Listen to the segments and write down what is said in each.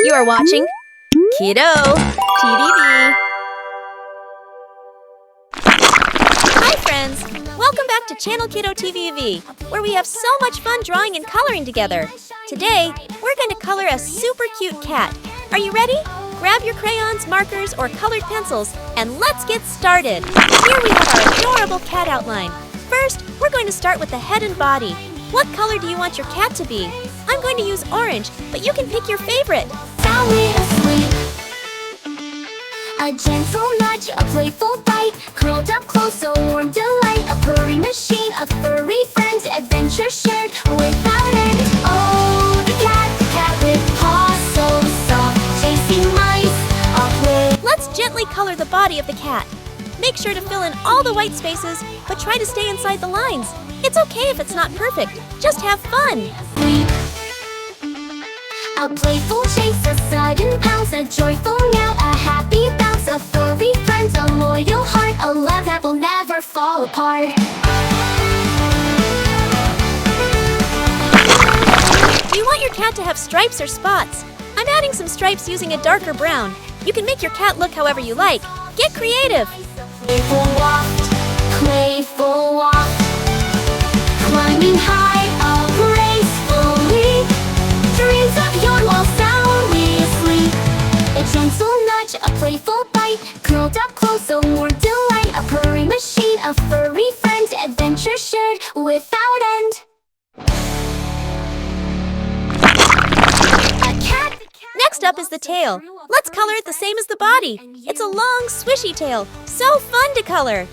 You are watching kiddotvvv. Hi friends! Welcome back to channel kiddotvvv, where we have so much fun drawing and coloring together. Today, we're going to color a super cute cat. Are you ready? Grab your crayons, markers, or colored pencils, and let's get started. Here we have our adorable cat outline. First, we're going to start with the head and body. What color do you want your cat to be? I'm going to use orange, but you can pick your favorite. Soundly asleep. A gentle nudge, a playful bite, curled up close, a warm delight, a purring machine, a furry friend, adventure shared without end. Oh, the cat with paws so soft, chasing mice, a play. Let's gently color the body of the cat. Make sure to fill in all the white spaces, but try to stay inside the lines. It's okay if it's not perfect, just have fun. Sleep. A playful chase, a sudden pounce, a joyful meow, a happy bounce, a furry friend, a loyal heart, a love that will never fall apart. Do you want your cat to have stripes or spots? I'm adding some stripes using a darker brown. You can make your cat look however you like. Get creative! Playful waft, climbing high up gracefully. Dreams of yawn while soundly asleep. A gentle nudge, a playful bite, curled up close, a warm delight, a purring machine, a furry friend, adventure shared without end. A cat. Next up is the tail. Let's color it the same as the body. It's a long, swishy tail. So fun to color!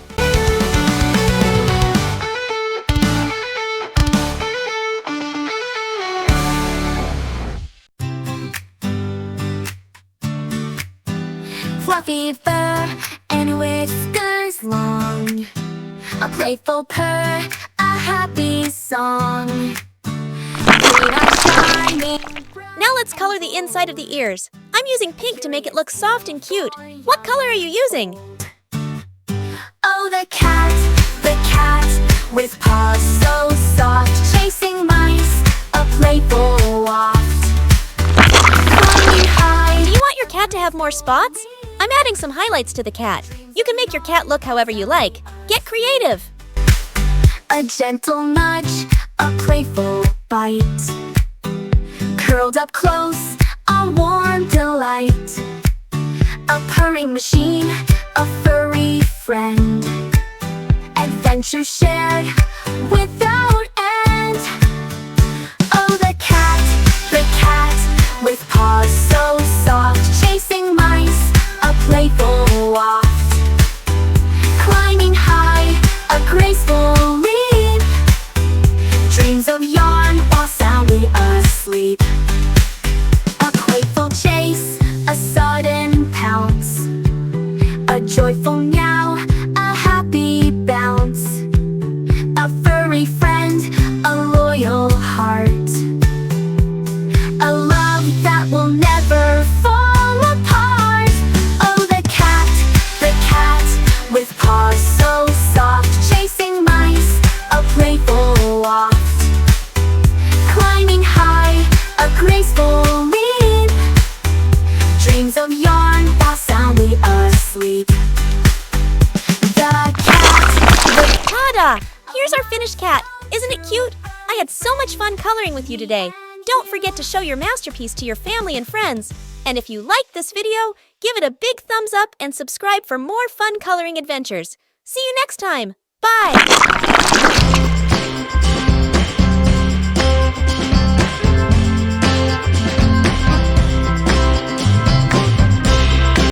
Fluffy fur and whiskers long, a playful purr, a happy song. Great eyes shining. Now let's color the inside of the ears. I'm using pink to make it look soft and cute. What color are you using? Oh, the cat with paws so soft, chasing mice, a playful waft. Flying high. Do you want your cat to have more spots? I'm adding some highlights to the cat. You can make your cat look however you like. Get creative! A gentle nudge, a playful bite, curled up close, a warm delight, a purring machine, a furry friend, adventure shared without end. Oh, the cat with paws so soft, chasing mice, a playful waft, climbing high, a graceful leap, dreams of yarn while soundly asleep. A playful chase, a sudden pounce, a joyful meow, a happy bounce, a furry friend, a loyal heart, a love that will never fall apart. Oh, the cat with paws so soft, chasing mice, a playful waft, climbing high, a graceful leap, dreams of yarn while soundly asleep. The cat. Ta-da! Here's our finished cat. Isn't it cute? I had so much fun coloring with you today. Don't forget to show your masterpiece to your family and friends. And if you liked this video, give it a big thumbs up and subscribe for more fun coloring adventures. See you next time. Bye!